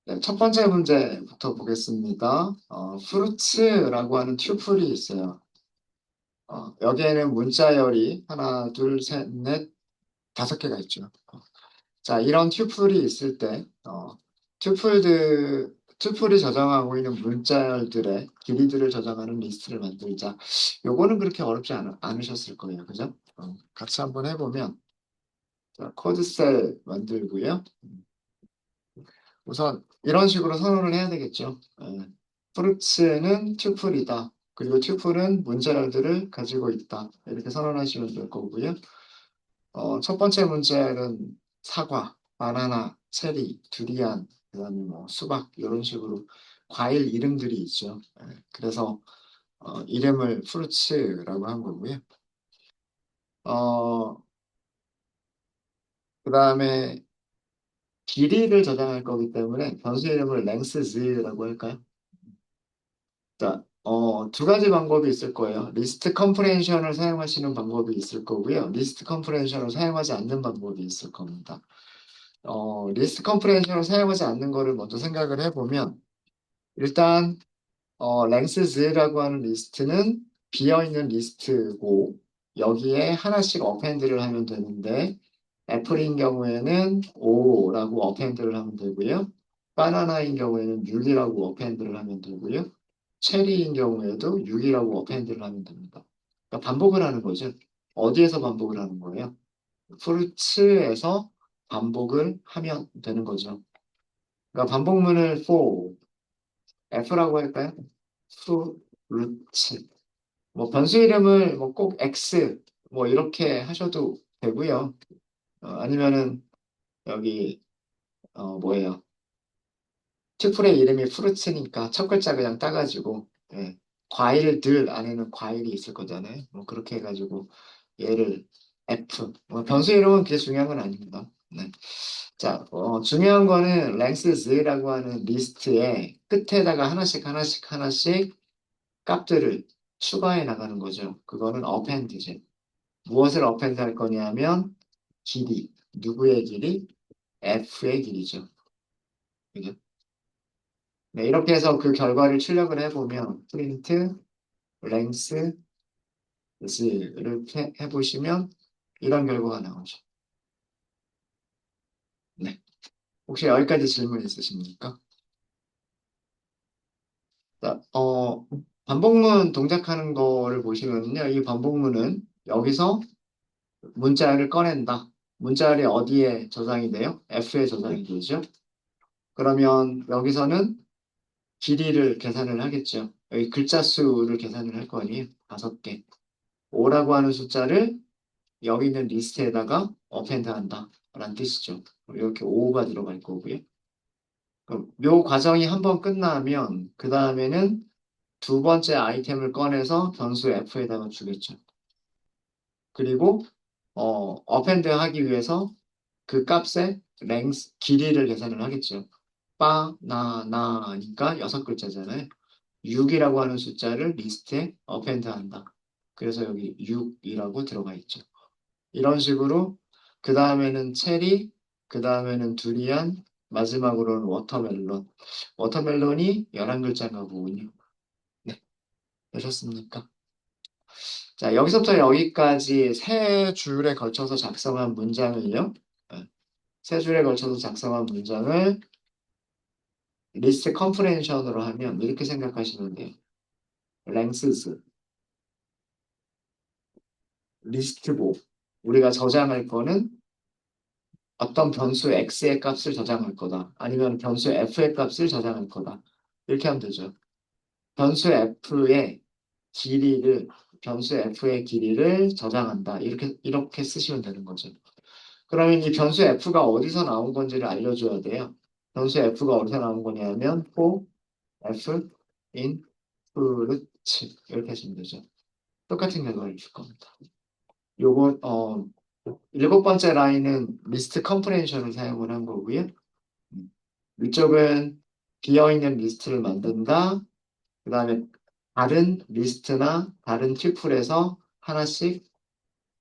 네, 첫 번째 문제부터 보겠습니다. 프루츠라고 하는 튜플이 있어요. 여기에는 문자열이 하나, 둘, 셋, 넷, 다섯 개가 있죠. 자, 이런 튜플이 있을 때, 튜플이 저장하고 있는 문자열들의 길이들을 저장하는 리스트를 만들자. 요거는 그렇게 어렵지 않으셨을 거예요. 그죠? 같이 한번 해보면, 자, 코드셀 만들고요. 우선 이런 식으로 선언을 해야 되겠죠. 프루츠는 튜플이다. 그리고 튜플은 문자열들을 가지고 있다. 이렇게 선언하시면 될 거고요. 첫 번째 문제는 사과, 바나나, 체리, 두리안, 그다음에 뭐 수박 이런 식으로 과일 이름들이 있죠. 그래서 이름을 프루츠라고 한 거고요. 어, 그다음에 길이를 저장할 거기 때문에 변수 이름을 lengths라고 할까요? 자, 두 가지 방법이 있을 거예요. 리스트 컴프레hension을 사용하시는 방법이 있을 거고요. 리스트 컴프레hension을 사용하지 않는 방법이 있을 겁니다. 리스트 컴프레hension을 사용하지 않는 거를 먼저 생각을 해보면, 일단, lengths라고 하는 리스트는 비어있는 리스트고, 여기에 하나씩 어펜드를 하면 되는데, 애플인 경우에는 5라고 어펜드를 하면 되고요. 바나나인 경우에는 6이라고 어펜드를 하면 되고요. 체리인 경우에도 6이라고 어펜드를 하면 됩니다. 그러니까 반복을 하는 거죠. 어디에서 반복을 하는 거예요? 프루츠에서 반복을 하면 되는 거죠. 그러니까 반복문을 for, f라고 할까요? 프루츠. 뭐 변수 이름을 뭐 꼭 x 뭐 이렇게 하셔도 되고요. 아니면은 여기 뭐예요? 튜플의 이름이 프루츠니까 첫 글자 그냥 따가지고 예, 과일들 안에는 과일이 있을 거잖아요. 뭐 그렇게 해가지고 얘를 F 뭐 변수 이름은 그게 중요한 건 아닙니다. 네. 자, 중요한 거는 lengths라고 하는 리스트의 끝에다가 하나씩 값들을 추가해 나가는 거죠. 그거는 append죠. 무엇을 append 할 거냐면 길이, 누구의 길이? F의 길이죠. 그죠? 네, 이렇게 해서 그 결과를 출력을 해보면 print lengths를 해보시면 이런 결과가 나오죠. 네. 혹시 여기까지 질문 있으십니까? 자, 반복문 동작하는 거를 보시면요. 이 반복문은 여기서 문자를 꺼낸다. 문자열이 어디에 저장이 돼요? F에 저장이 되죠. 그러면 여기서는 길이를 계산을 하겠죠. 여기 글자 수를 계산을 할 거 아니에요. 5개. 5라고 하는 숫자를 여기 있는 리스트에다가 어펜드 한다. 라는 뜻이죠. 이렇게 5가 들어갈 거고요. 그럼 요 과정이 한번 끝나면 그 다음에는 두 번째 아이템을 꺼내서 변수 f에다가 주겠죠. 그리고 어펜드 하기 위해서 그 값의 랭스 길이를 계산을 하겠죠. 바나나니까 6글자잖아요. 6이라고 하는 숫자를 리스트에 어펜드 한다. 그래서 여기 6이라고 들어가 있죠. 이런 식으로 그 다음에는 체리, 그 다음에는 두리안, 마지막으로는 워터멜론. 워터멜론이 11글자인가 보군요. 네, 되셨습니까? 자, 여기서부터 여기까지 세 줄에 걸쳐서 작성한 문장을요. 네, 세 줄에 걸쳐서 작성한 문장을 리스트 컴프레hension으로 하면 이렇게 생각하시면 돼요. lengths, 리스트고 우리가 저장할 거는 어떤 변수 x의 값을 저장할 거다. 아니면 변수 f의 값을 저장할 거다. 이렇게 하면 되죠. 변수 f의 길이를 변수 f의 길이를 저장한다. 이렇게 쓰시면 되는 거죠. 그러면 이 변수 f가 어디서 나온 건지를 알려줘야 돼요. 변수 f가 어디서 나온 거냐면 for f in fruit 이렇게 하시면 되죠. 똑같은 결과를 줄 겁니다. 요거 일곱 번째 라인은 리스트 컴프레hension을 사용을 한 거고요. 위쪽은 비어있는 리스트를 만든다. 그 다음에 다른 리스트나 다른 튜플에서 하나씩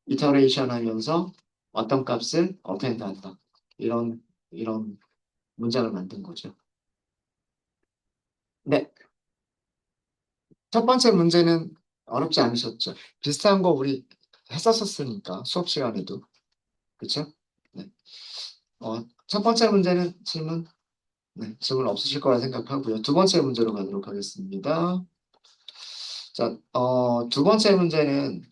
이터레이션 하면서 어떤 값을 어펜드 한다. 이런 문장을 만든 거죠. 네, 첫 번째 문제는 어렵지 않으셨죠? 비슷한 거 우리 했었었으니까 수업 시간에도. 그쵸? 네. 첫 번째 문제는 질문 없으실 거라 생각하고요. 두 번째 문제로 가도록 하겠습니다. 자, 두 번째 문제는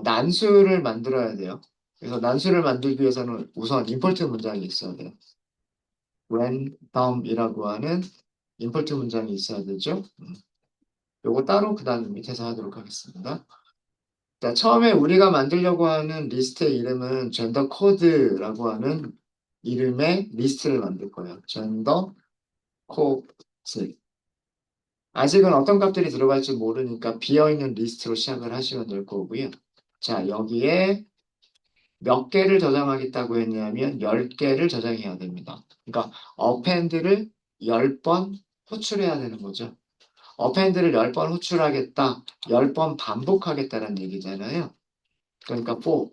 난수를 만들어야 돼요. 그래서 난수를 만들기 위해서는 우선 임포트 문장이 있어야 돼요. random이라고 하는 임포트 문장이 있어야 되죠. 요거 따로 그 다음 밑에서 하도록 하겠습니다. 자, 처음에 우리가 만들려고 하는 리스트의 이름은 젠더 코드라고 하는 이름의 리스트를 만들 거예요. 젠더 코드. 아직은 어떤 값들이 들어갈지 모르니까 비어있는 리스트로 시작을 하시면 될 거고요. 자, 여기에 몇 개를 저장하겠다고 했냐면 10개를 저장해야 됩니다. 그러니까 어펜드를 10번 호출해야 되는 거죠. 어펜드를 10번 호출하겠다, 10번 반복하겠다는 얘기잖아요. 그러니까 for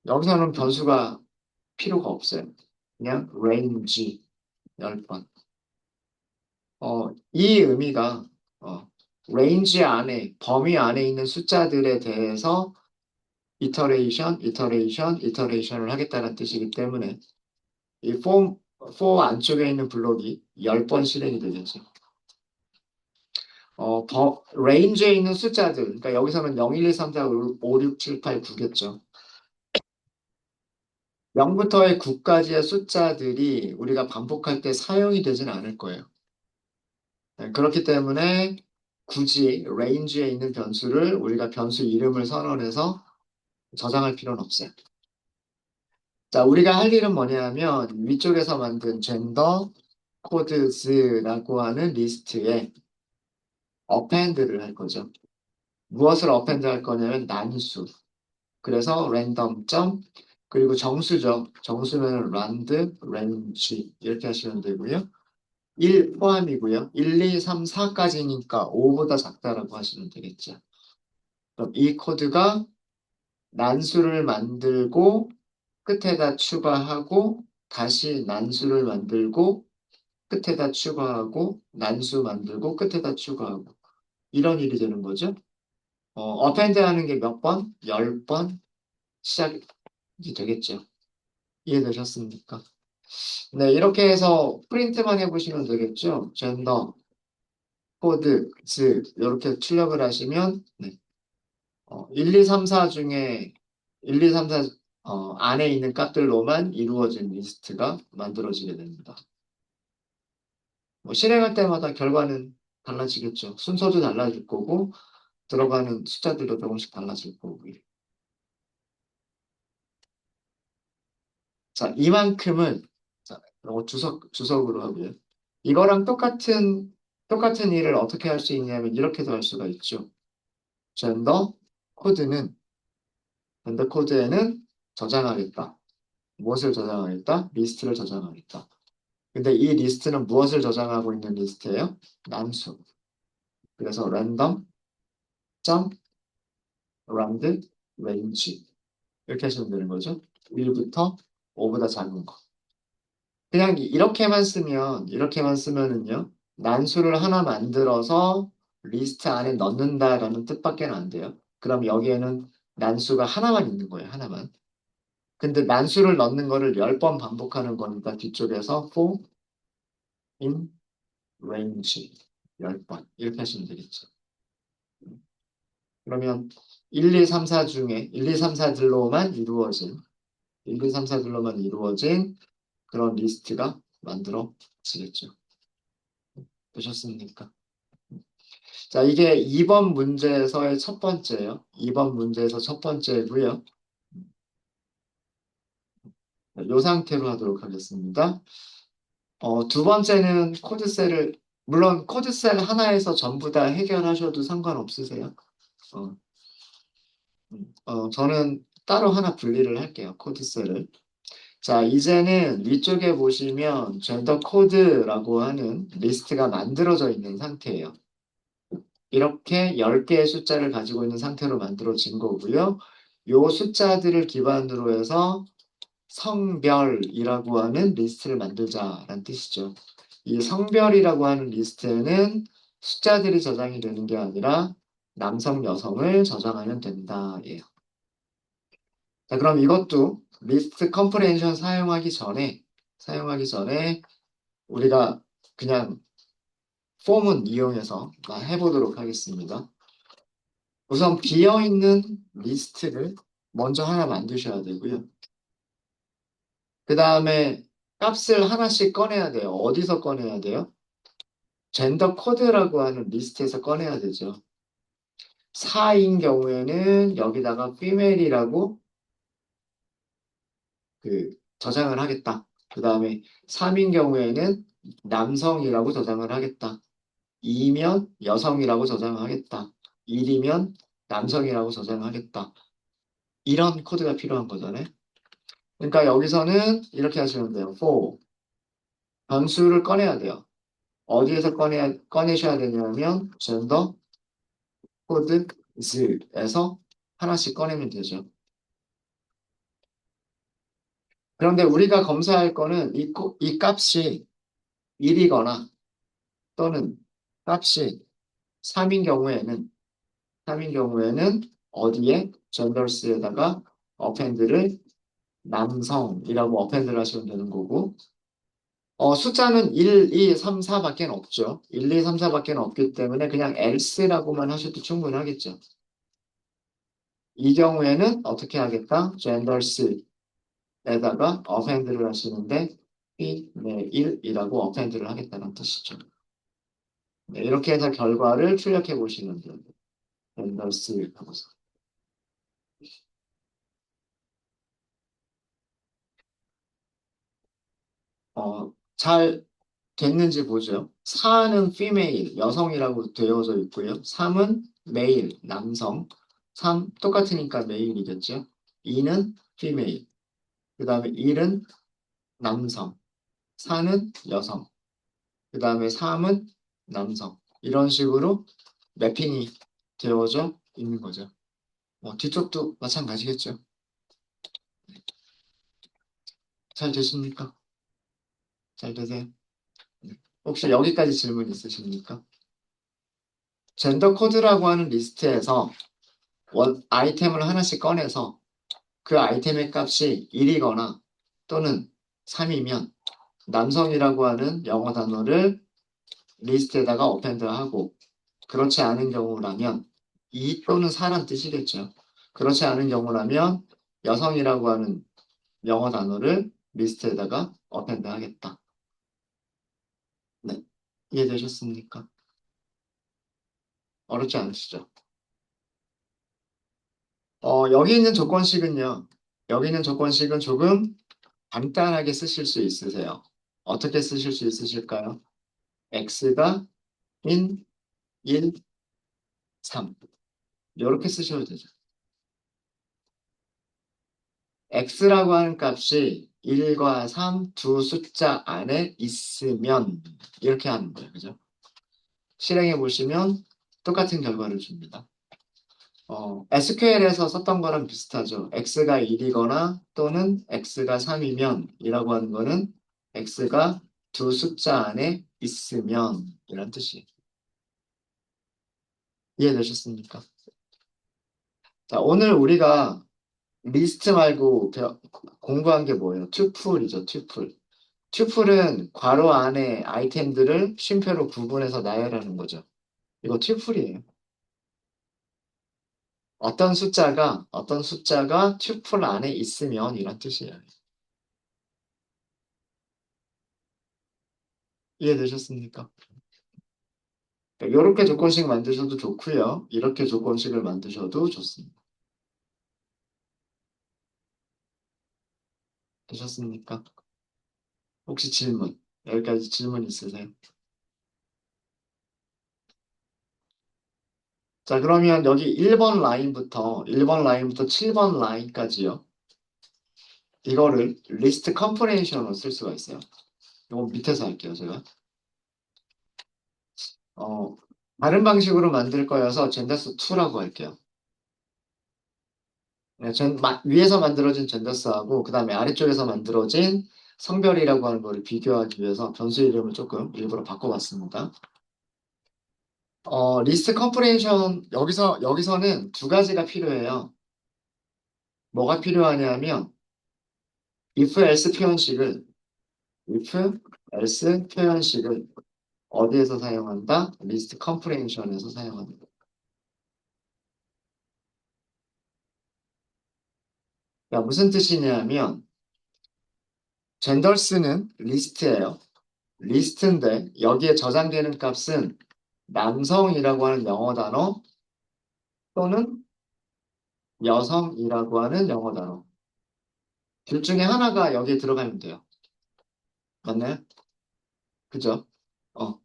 여기서는 변수가 필요가 없어요. 그냥 range 10번. 이 의미가 range 안에, 범위 안에 있는 숫자들에 대해서 iteration을 하겠다는 뜻이기 때문에 이 for 안쪽에 있는 블록이 10번 실행이 되겠죠. range에 있는 숫자들, 그러니까 여기서는 0, 1, 2, 3, 4, 5, 6, 7, 8, 9겠죠. 0부터의 9까지의 숫자들이 우리가 반복할 때 사용이 되지는 않을 거예요. 네, 그렇기 때문에 굳이 range에 있는 변수를 우리가 변수 이름을 선언해서 저장할 필요는 없어요. 자, 우리가 할 일은 뭐냐면 위쪽에서 만든 젠더 코드스라고 하는 리스트에 append를 할 거죠. 무엇을 append 할 거냐면 난수. 그래서 random 점 그리고 정수죠. 정수는 rand, range 이렇게 하시면 되고요. 1 포함이고요. 1, 2, 3, 4까지니까 5보다 작다라고 하시면 되겠죠. 그럼 이 코드가 난수를 만들고 끝에다 추가하고 다시 난수를 만들고 끝에다 추가하고 난수 만들고 끝에다 추가하고 이런 일이 되는 거죠. 어펜드 하는 게 몇 번? 10번 시작이 되겠죠. 이해되셨습니까? 네, 이렇게 해서 프린트만 해보시면 되겠죠. 젠더, 코드, 이렇게 출력을 하시면 1, 2, 3, 4 중에 1, 2, 3, 4 안에 있는 값들로만 이루어진 리스트가 만들어지게 됩니다. 뭐 실행할 때마다 결과는 달라지겠죠. 순서도 달라질 거고 들어가는 숫자들도 조금씩 달라질 거고요. 자, 이만큼은 자, 이거 주석으로 하고요. 이거랑 똑같은 일을 어떻게 할 수 있냐면 이렇게도 할 수가 있죠. 젠더 코드는 젠더 코드에는 저장하겠다. 무엇을 저장하겠다? 리스트를 저장하겠다. 근데 이 리스트는 무엇을 저장하고 있는 리스트예요? 난수. 그래서 random 점 round range 이렇게 하시면 되는 거죠. 1부터 5보다 작은 거. 그냥 이렇게만 쓰면은요. 난수를 하나 만들어서 리스트 안에 넣는다라는 뜻밖에 안 돼요. 그럼 여기에는 난수가 하나만 있는 거예요. 하나만. 근데 난수를 넣는 거를 10번 반복하는 거니까 뒤쪽에서 for in range 10번 이렇게 하시면 되겠죠. 그러면 1, 2, 3, 4 중에 1, 2, 3, 4들로만 이루어진 1, 2, 3, 4들로만 이루어진 그런 리스트가 만들어지겠죠. 되셨습니까? 자, 이게 2번 문제에서의 첫 번째예요. 2번 문제에서 첫 번째고요. 이 상태로 하도록 하겠습니다. 두 번째는 물론 코드셀 하나에서 전부 다 해결하셔도 상관없으세요. 어, 저는 따로 하나 분리를 할게요. 코드셀을. 자, 이제는 위쪽에 보시면 젠더 코드라고 하는 리스트가 만들어져 있는 상태예요. 이렇게 10개의 숫자를 가지고 있는 상태로 만들어진 거고요. 요 숫자들을 기반으로 해서 성별이라고 하는 리스트를 만들자라는 뜻이죠. 이 성별이라고 하는 리스트에는 숫자들이 저장이 되는 게 아니라 남성, 여성을 저장하면 된다. 예요. 자, 그럼 이것도 리스트 컴프레hen션 사용하기 전에 우리가 그냥 폼은 이용해서 해보도록 하겠습니다. 우선 비어있는 리스트를 먼저 하나 만드셔야 되고요. 그 다음에 값을 하나씩 꺼내야 돼요. 어디서 꺼내야 돼요? 젠더 코드라고 하는 리스트에서 꺼내야 되죠. 4인 경우에는 여기다가 female이라고 저장을 하겠다. 그 다음에 3인 경우에는 남성이라고 저장을 하겠다. 2면 여성이라고 저장하겠다. 1이면 남성이라고 저장하겠다. 이런 코드가 필요한 거잖아요. 그러니까 여기서는 이렇게 하시면 돼요. for 변수를 꺼내야 돼요. 어디에서 꺼내셔야 되냐면 gender code에서 하나씩 꺼내면 되죠. 그런데 우리가 검사할 거는 이 값이 1이거나 또는 값이 3인 경우에는 3인 경우에는 어디에 genders에다가 append를 남성이라고 append를 하시면 되는 거고 숫자는 1, 2, 3, 4밖에 없죠. 1, 2, 3, 4밖에 없기 때문에 그냥 else라고만 하셔도 충분하겠죠. 이 경우에는 어떻게 하겠다? genders에다가 append를 하시는데 female이라고 append를 하겠다는 뜻이죠. 네, 이렇게 해서 결과를 출력해 보시면 돼요. genders 하고서. 잘 됐는지 보죠. 4는 female, 여성이라고 되어져 있고요. 3은 male, 남성. 3 똑같으니까 male이겠죠. 2는 female. 그 다음에 1은 남성. 4는 여성. 그 다음에 3은 남성. 이런 식으로 매핑이 되어져 있는 거죠. 뒤쪽도 마찬가지겠죠. 잘 되십니까? 잘 되세요? 네. 혹시 여기까지 질문 있으십니까? 젠더 코드라고 하는 리스트에서 아이템을 하나씩 꺼내서 그 아이템의 값이 1이거나 또는 3이면 남성이라고 하는 영어 단어를 리스트에다가 어펜드하고 그렇지 않은 경우라면 2 또는 4란 뜻이겠죠. 그렇지 않은 경우라면 여성이라고 하는 영어 단어를 리스트에다가 어펜드하겠다. 네. 이해되셨습니까? 어렵지 않으시죠? 여기 있는 조건식은요. 여기 있는 조건식은 조금 간단하게 쓰실 수 있으세요. 어떻게 쓰실 수 있으실까요? x가 in 1, 3 이렇게 쓰셔도 되죠. x라고 하는 값이 1과 3 두 숫자 안에 있으면 이렇게 하는 거예요. 그죠? 실행해 보시면 똑같은 결과를 줍니다. SQL에서 썼던 거랑 비슷하죠. x가 1이거나 또는 x가 3이면 이라고 하는 거는 x가 두 숫자 안에 있으면 이란 뜻이에요. 이해되셨습니까? 자, 오늘 우리가 리스트 말고 공부한 게 뭐예요? 튜플이죠, 튜플. 튜플은 괄호 안에 아이템들을 쉼표로 구분해서 나열하는 거죠. 이거 튜플이에요. 어떤 숫자가 튜플 안에 있으면 이런 뜻이에요. 이해되셨습니까? 이렇게 조건식 만드셔도 좋고요. 이렇게 조건식을 만드셔도 좋습니다. 되셨습니까? 혹시 질문? 여기까지 질문 있으세요? 자, 그러면 여기 1번 라인부터 7번 라인까지요. 이거를 리스트 컴프레hen션으로 쓸 수가 있어요. 이거 밑에서 할게요, 제가. 어, 다른 방식으로 만들 거여서 젠더스 2라고 할게요. 네, 위에서 만들어진 젠더스하고 그 다음에 아래쪽에서 만들어진 성별이라고 하는 거를 비교하기 위해서 변수 이름을 조금 일부러 바꿔봤습니다. 리스트 컴프레hen션 여기서는 두 가지가 필요해요. 뭐가 필요하냐면 if else 표현식을 if else 표현식을 어디에서 사용한다? 리스트 컴프레hension에서 사용합니다. 그러니까 무슨 뜻이냐면 젠더스는 리스트예요. 리스트인데 여기에 저장되는 값은 남성이라고 하는 영어 단어 또는 여성이라고 하는 영어 단어. 둘 중에 하나가 여기에 들어가면 돼요. 맞나요? 그죠? 어.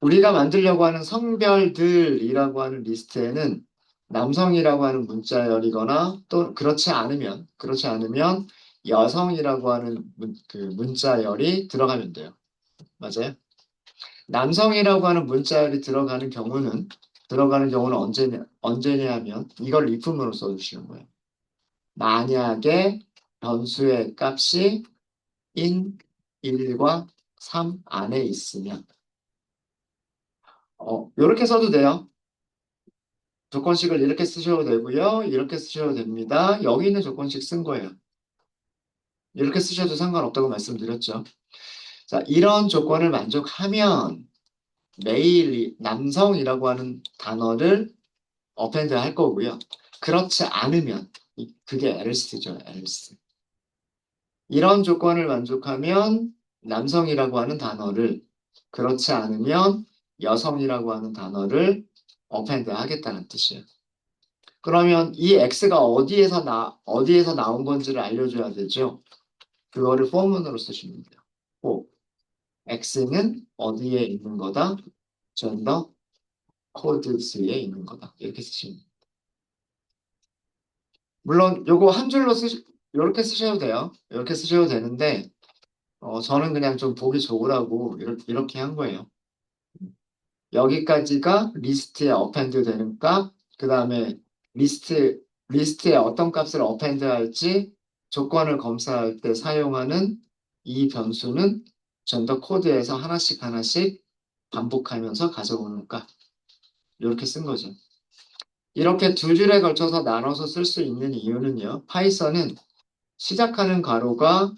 우리가 만들려고 하는 성별들이라고 하는 리스트에는 남성이라고 하는 문자열이거나 또 그렇지 않으면 여성이라고 하는 그 문자열이 들어가면 돼요. 맞아요? 남성이라고 하는 문자열이 들어가는 경우는 언제냐 하면 이걸 if문으로 써주시는 거예요. 만약에 변수의 값이 in 1과 3 안에 있으면 이렇게 써도 돼요. 조건식을 이렇게 쓰셔도 되고요. 이렇게 쓰셔도 됩니다. 여기 있는 조건식 쓴 거예요. 이렇게 쓰셔도 상관없다고 말씀드렸죠. 자, 이런 조건을 만족하면 메일, 남성이라고 하는 단어를 어펜드 할 거고요. 그렇지 않으면 그게 else죠, else. 이런 조건을 만족하면 남성이라고 하는 단어를 그렇지 않으면 여성이라고 하는 단어를 어펜드 하겠다는 뜻이에요. 그러면 이 x가 어디에서 나온 건지를 알려줘야 되죠. 그거를 포문으로 쓰시면 돼요. for x는 어디에 있는 거다? 젠더 코드스에 있는 거다. 이렇게 쓰시면 돼요. 물론 요거 한 줄로 이렇게 쓰셔도 돼요. 이렇게 쓰셔도 되는데 저는 그냥 좀 보기 좋으라고 이렇게 한 거예요. 여기까지가 리스트에 어펜드 되는 값, 그 다음에 리스트에 어떤 값을 어펜드 할지 조건을 검사할 때 사용하는 이 변수는 젠더 코드에서 하나씩 하나씩 반복하면서 가져오는 값. 이렇게 쓴 거죠. 이렇게 두 줄에 걸쳐서 나눠서 쓸 수 있는 이유는요. 파이썬은 시작하는 괄호가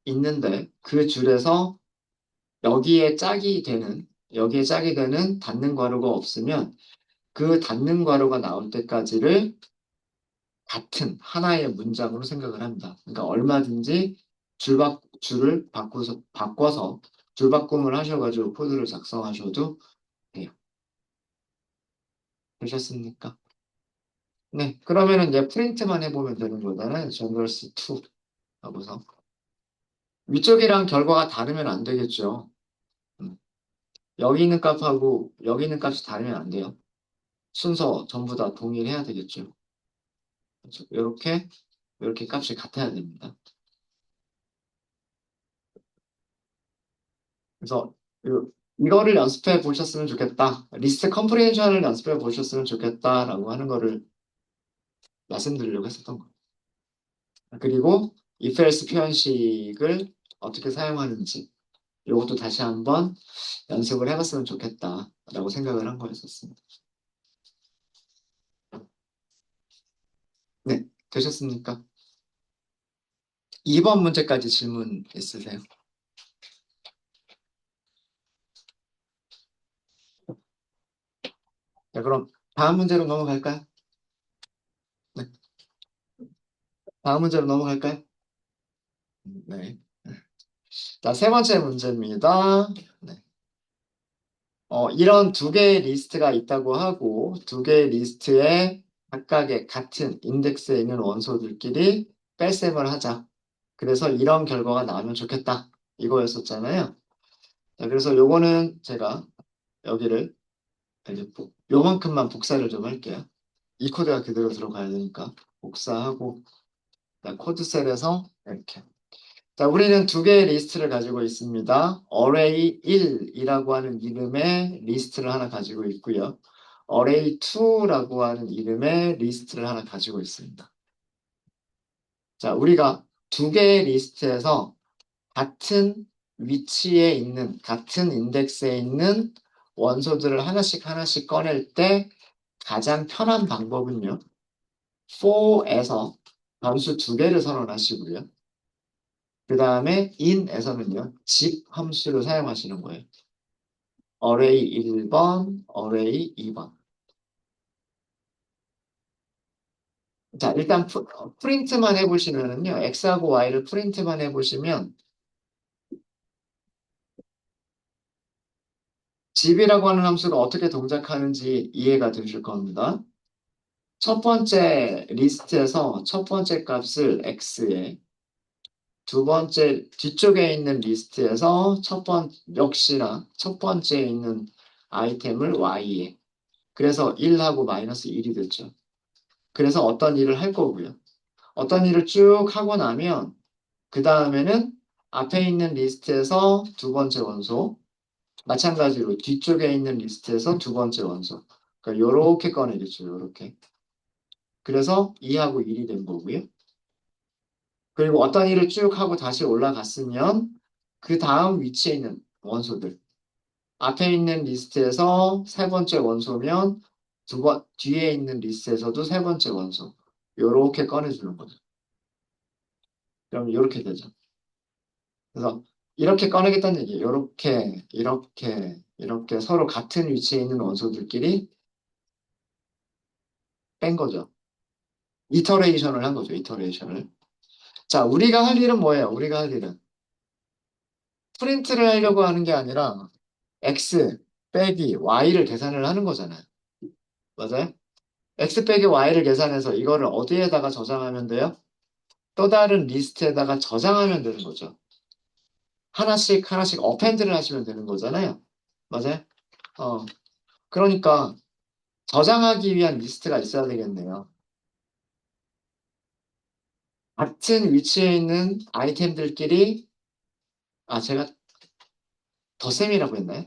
있는데 그 줄에서 여기에 짝이 되는 닫는 괄호가 없으면 그 닫는 괄호가 나올 때까지를 같은 하나의 문장으로 생각을 합니다. 그러니까 얼마든지 줄을 바꿔서 줄바꿈을 하셔가지고 코드를 작성하셔도 돼요. 되셨습니까? 네, 그러면은 얘 프린트만 해보면 되는 거잖아요. generals2 하고서 위쪽이랑 결과가 다르면 안 되겠죠. 음, 여기 있는 값하고 여기 있는 값이 다르면 안 돼요. 순서 전부 다 동일해야 되겠죠. 그렇죠? 이렇게 값이 같아야 됩니다. 그래서 이거를 연습해 보셨으면 좋겠다. 리스트 컴프리hension을 연습해 보셨으면 좋겠다라고 하는 거를 말씀드리려고 했었던 거예요. 그리고 if else 표현식을 어떻게 사용하는지 이것도 다시 한번 연습을 해봤으면 좋겠다라고 생각을 한 거였었습니다. 네, 되셨습니까? 2번 문제까지 질문 있으세요? 자, 그럼 다음 문제로 넘어갈까요? 네, 다음 문제로 넘어갈까요? 네. 자, 세 번째 문제입니다. 네. 이런 두 개의 리스트가 있다고 하고 두 개의 리스트에 각각의 같은 인덱스에 있는 원소들끼리 뺄셈을 하자. 그래서 이런 결과가 나오면 좋겠다. 이거였었잖아요. 자, 그래서 요거는 제가 여기를 이제 요만큼만 복사를 좀 할게요. 이 코드가 그대로 들어가야 되니까 복사하고 코드 셀에서 이렇게 자, 우리는 두 개의 리스트를 가지고 있습니다. array 1이라고 하는 이름의 리스트를 하나 가지고 있고요. array 2라고 하는 이름의 리스트를 하나 가지고 있습니다. 자, 우리가 두 개의 리스트에서 같은 위치에 있는, 같은 인덱스에 있는 원소들을 하나씩 하나씩 꺼낼 때 가장 편한 방법은요. for에서 변수 두 개를 선언하시고요. 그 다음에 in에서는요. 집 함수를 사용하시는 거예요. array 1번, array 2번. 자, 일단 프린트만 해보시면은요. x하고 y를 프린트만 해보시면 집이라고 하는 함수가 어떻게 동작하는지 이해가 되실 겁니다. 첫 번째 리스트에서 첫 번째 값을 x에, 두 번째 뒤쪽에 있는 리스트에서 역시나 첫 번째에 있는 아이템을 y에, 그래서 1하고 마이너스 1이 됐죠. 그래서 어떤 일을 할 거고요. 어떤 일을 쭉 하고 나면 그 다음에는 앞에 있는 리스트에서 두 번째 원소, 마찬가지로 뒤쪽에 있는 리스트에서 두 번째 원소. 그러니까 요렇게 꺼내겠죠. 요렇게. 그래서 2하고 1이 된 거고요. 그리고 어떤 일을 쭉 하고 다시 올라갔으면 그 다음 위치에 있는 원소들. 앞에 있는 리스트에서 세 번째 원소면 뒤에 있는 리스트에서도 세 번째 원소. 요렇게 꺼내주는 거죠. 그럼 이렇게 되죠. 그래서 이렇게 꺼내겠다는 얘기예요. 이렇게, 이렇게, 이렇게 서로 같은 위치에 있는 원소들끼리 뺀 거죠. 이터레이션을 한 거죠. 이터레이션을. 자, 우리가 할 일은 뭐예요? 우리가 할 일은 프린트를 하려고 하는 게 아니라 x 빼기 y를 계산을 하는 거잖아요. 맞아요? x 빼기 y를 계산해서 이거를 어디에다가 저장하면 돼요? 또 다른 리스트에다가 저장하면 되는 거죠. 하나씩 하나씩 어펜드를 하시면 되는 거잖아요. 맞아요? 어, 그러니까 저장하기 위한 리스트가 있어야 되겠네요. 같은 위치에 있는 아이템들끼리, 제가 덧셈이라고 했나요?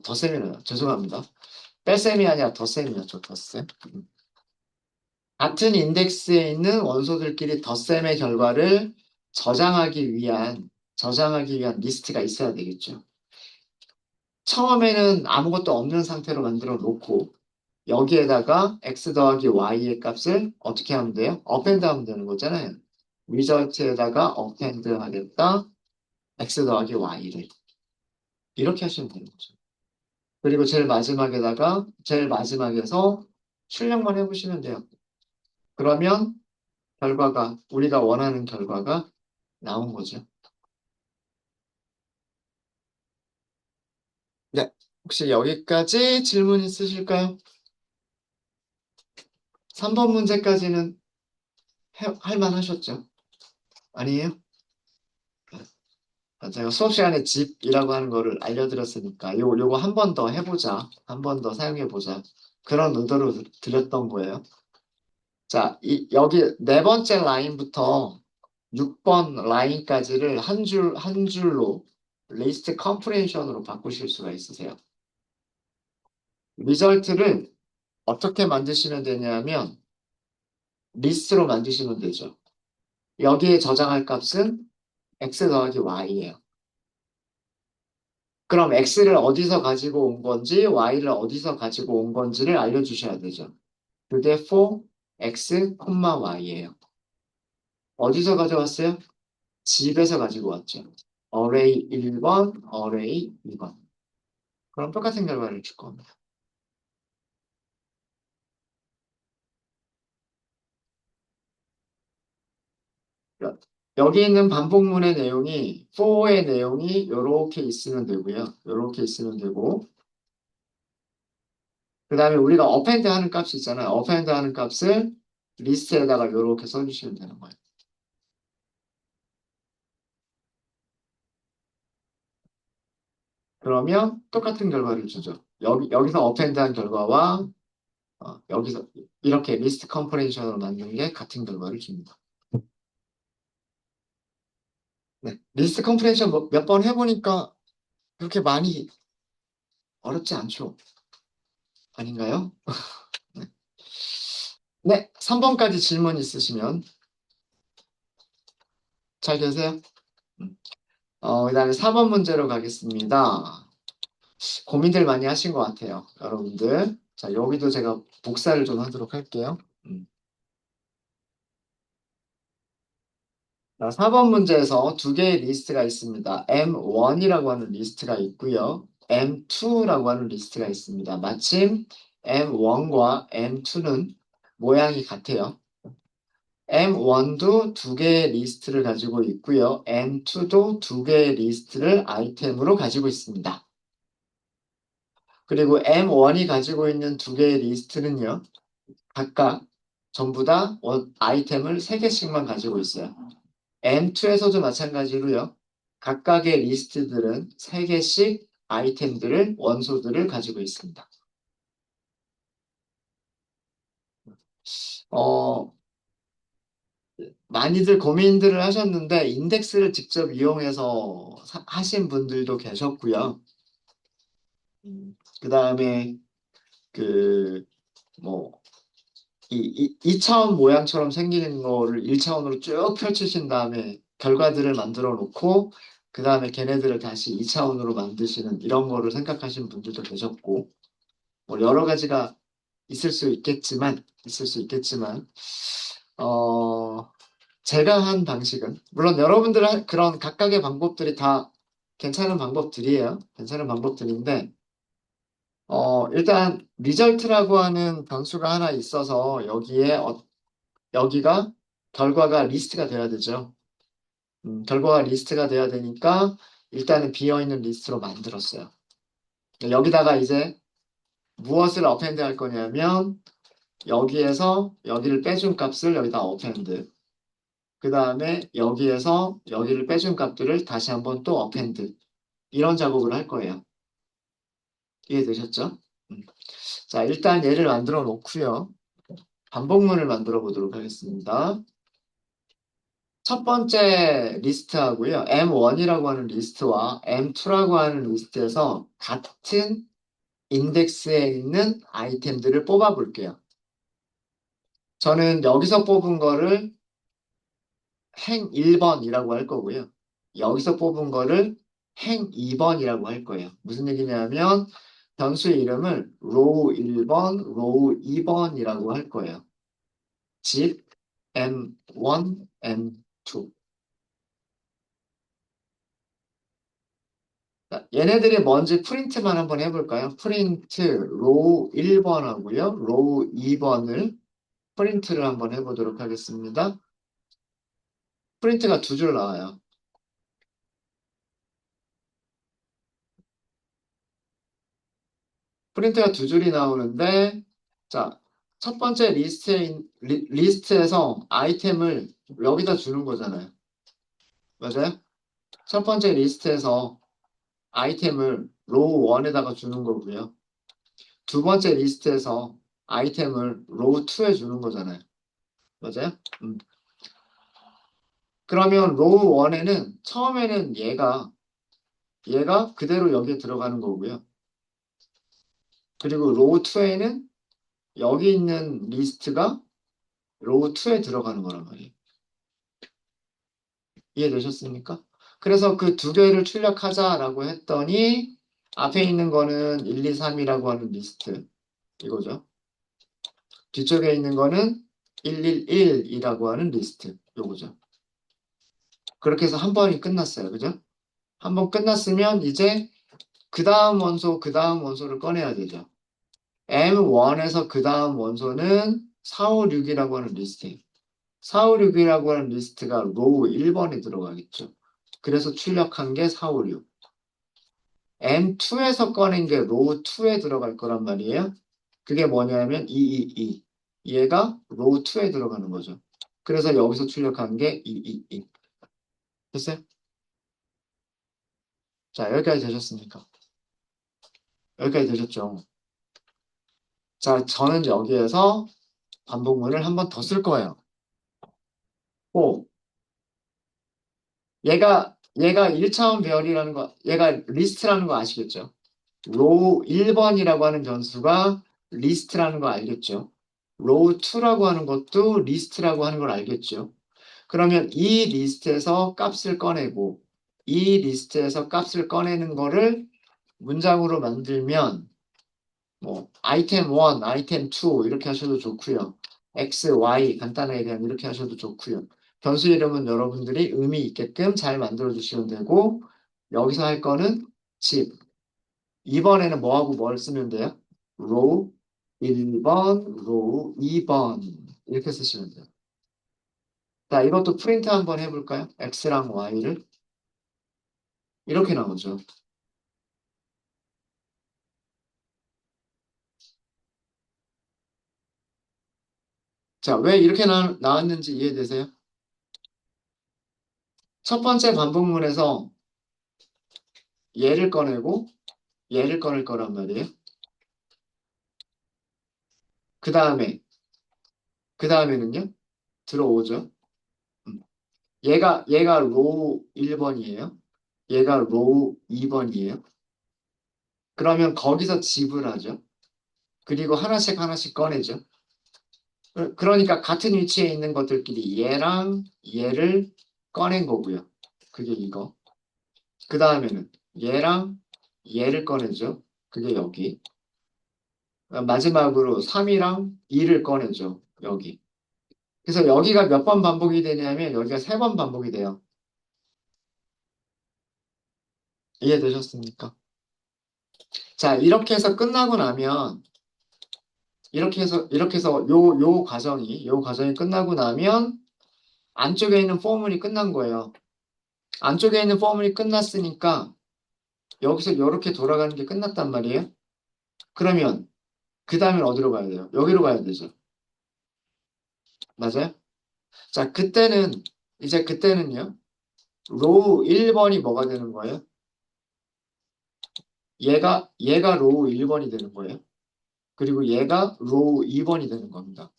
덧셈이라요. 죄송합니다. 뺄셈이 아니라 덧셈이었죠. 덧셈. 같은 인덱스에 있는 원소들끼리 덧셈의 결과를 저장하기 위한 리스트가 있어야 되겠죠. 처음에는 아무것도 없는 상태로 만들어 놓고 여기에다가 x 더하기 y의 값을 어떻게 하면 돼요? 어펜드 하면 되는 거잖아요. 리저트에다가 어펜드 하겠다. x 더하기 y를 이렇게 하시면 되는 거죠. 그리고 제일 마지막에서 출력만 해보시면 돼요. 그러면 우리가 원하는 결과가 나온 거죠. 네. 혹시 여기까지 질문 있으실까요? 3번 문제까지는 할만 하셨죠? 아니에요? 제가 수업 시간에 집이라고 하는 거를 알려드렸으니까 요거 한 번 더 해보자. 한 번 더 사용해보자. 그런 의도로 드렸던 거예요. 자, 여기 네 번째 라인부터 6번 라인까지를 한 줄로 리스트 컴프레hension으로 바꾸실 수가 있으세요. 리절트를 어떻게 만드시면 되냐면 리스트로 만드시면 되죠. 여기에 저장할 값은 x 더하기 y예요. 그럼 x를 어디서 가지고 온 건지 y를 어디서 가지고 온 건지를 알려주셔야 되죠. 그게 for x, y예요. 어디서 가져왔어요? 집에서 가지고 왔죠. array 1번, array 2번. 그럼 똑같은 결과를 줄 겁니다. 여기 있는 반복문의 내용이 for의 내용이 이렇게 있으면 되고요. 이렇게 있으면 되고 그 다음에 우리가 append 하는 값이 있잖아요. append 하는 값을 리스트에다가 이렇게 써주시면 되는 거예요. 그러면 똑같은 결과를 주죠. 여기서 append 한 결과와 여기서 이렇게 리스트 컴프레hension으로 만든 게 같은 결과를 줍니다. 네. 리스트 컴프레hension 몇 번 해보니까 그렇게 많이 어렵지 않죠. 아닌가요? 네. 네, 3번까지 질문 있으시면 잘 되세요? 음. 그다음에 4번 문제로 가겠습니다. 고민들 많이 하신 것 같아요, 여러분들. 자, 여기도 제가 복사를 좀 하도록 할게요. 음. 자, 4번 문제에서 두 개의 리스트가 있습니다. M1이라고 하는 리스트가 있고요. M2라고 하는 리스트가 있습니다. 마침 M1과 M2는 모양이 같아요. M1도 두 개의 리스트를 가지고 있고요. M2도 두 개의 리스트를 아이템으로 가지고 있습니다. 그리고 M1이 가지고 있는 두 개의 리스트는요. 각각 전부 다 아이템을 3개씩만 가지고 있어요. M2에서도 마찬가지로요. 각각의 리스트들은 3개씩 아이템들을, 원소들을 가지고 있습니다. 어, 많이들 고민들을 하셨는데, 인덱스를 직접 이용해서 하신 분들도 계셨고요. 그 다음에, 그, 뭐, 2차원 모양처럼 생기는 거를 1차원으로 쭉 펼치신 다음에 결과들을 만들어 놓고 그 다음에 걔네들을 다시 2차원으로 만드시는 이런 거를 생각하시는 분들도 계셨고 뭐 여러 가지가 있을 수 있겠지만 어 제가 한 방식은 물론 여러분들 그런 각각의 방법들이 다 괜찮은 방법들인데 일단 리절트라고 하는 변수가 하나 있어서 여기가 결과가 리스트가 돼야 되죠. 결과가 리스트가 돼야 되니까 일단은 비어있는 리스트로 만들었어요. 여기다가 이제 무엇을 어펜드 할 거냐면 여기에서 여기를 빼준 값을 여기다 어펜드. 그 다음에 여기에서 여기를 빼준 값들을 다시 한번 또 어펜드. 이런 작업을 할 거예요. 이해되셨죠? 음. 자, 일단 얘를 만들어 놓고요. 반복문을 만들어 보도록 하겠습니다. 첫 번째 리스트하고요. M1이라고 하는 리스트와 M2라고 하는 리스트에서 같은 인덱스에 있는 아이템들을 뽑아 볼게요. 저는 여기서 뽑은 거를 행 1번이라고 할 거고요. 여기서 뽑은 거를 행 2번이라고 할 거예요. 무슨 얘기냐면 변수의 이름을 row 1번, row 2번이라고 할 거예요. 즉 M1, M2. 자, 얘네들이 뭔지 프린트만 한번 해볼까요? 프린트 로우 1번하고요. 로우 2번을 프린트를 한번 해보도록 하겠습니다. 프린트가 두 줄 나와요. 프린트가 두 줄이 나오는데 자, 첫 번째 리스트에서 아이템을 여기다 주는 거잖아요. 맞아요? 첫 번째 리스트에서 아이템을 로우 1에다가 주는 거고요. 두 번째 리스트에서 아이템을 로우 2에 주는 거잖아요. 맞아요? 그러면 로우 1에는 처음에는 얘가 그대로 여기에 들어가는 거고요. 그리고 로우 2에는 여기 있는 리스트가 로우 2에 들어가는 거란 말이에요. 이해되셨습니까? 그래서 그 두 개를 출력하자라고 했더니 앞에 있는 거는 1, 2, 3이라고 하는 리스트 이거죠. 뒤쪽에 있는 거는 111이라고 하는 리스트 요거죠. 그렇게 해서 한 번이 끝났어요. 그죠? 한 번 끝났으면 이제 그 다음 원소를 꺼내야 되죠. M1에서 그 다음 원소는 456이라고 하는 리스트예요. 456이라고 하는 리스트가 로우 1번에 들어가겠죠. 그래서 출력한 게 456. M2에서 꺼낸 게 로우 2에 들어갈 거란 말이에요. 그게 뭐냐면 222. 얘가 로우 2에 들어가는 거죠. 그래서 여기서 출력한 게 222. 됐어요? 자, 여기까지 되셨습니까? 여기까지 되셨죠? 자, 저는 여기에서 반복문을 한 번 더 쓸 거예요. 오, 얘가 1차원 배열이라는 거, 얘가 리스트라는 거 아시겠죠? 로우 1번이라고 하는 변수가 리스트라는 거 알겠죠? 로우 2라고 하는 것도 리스트라고 하는 걸 알겠죠? 그러면 이 리스트에서 값을 꺼내고 이 리스트에서 값을 꺼내는 거를 문장으로 만들면 뭐 아이템 1, 아이템 2 이렇게 하셔도 좋고요. X, Y 간단하게 그냥 이렇게 하셔도 좋고요. 변수 이름은 여러분들이 의미 있게끔 잘 만들어 주시면 되고 여기서 할 거는 집. 이번에는 뭐하고 뭘 쓰면 돼요? row 1번, row 2번 이렇게 쓰시면 돼요. 자, 이것도 프린트 한번 해볼까요? X랑 Y를 이렇게 나오죠. 자, 왜 이렇게 나왔는지 이해되세요? 첫 번째 반복문에서 얘를 꺼내고 얘를 꺼낼 거란 말이에요. 그 다음에 그 다음에는요? 들어오죠. 음. 얘가 로우 1번이에요. 얘가 로우 2번이에요. 그러면 거기서 지불하죠. 그리고 하나씩 하나씩 꺼내죠. 그러니까 같은 위치에 있는 것들끼리 얘랑 얘를 꺼낸 거고요. 그게 이거. 그 다음에는 얘랑 얘를 꺼내죠. 그게 여기. 마지막으로 3이랑 2를 꺼내죠. 여기. 그래서 여기가 몇 번 반복이 되냐면 여기가 3번 반복이 돼요. 이해되셨습니까? 자, 이렇게 해서 끝나고 나면 이렇게 해서 요 과정이 끝나고 나면 안쪽에 있는 포물이 끝난 거예요. 안쪽에 있는 포물이 끝났으니까 여기서 이렇게 돌아가는 게 끝났단 말이에요. 그러면 그 다음에 어디로 가야 돼요? 여기로 가야 되죠. 맞아요? 자, 그때는요. 로우 1번이 뭐가 되는 거예요? 얘가 로우 1번이 되는 거예요. 그리고 얘가 로우 2번이 되는 겁니다.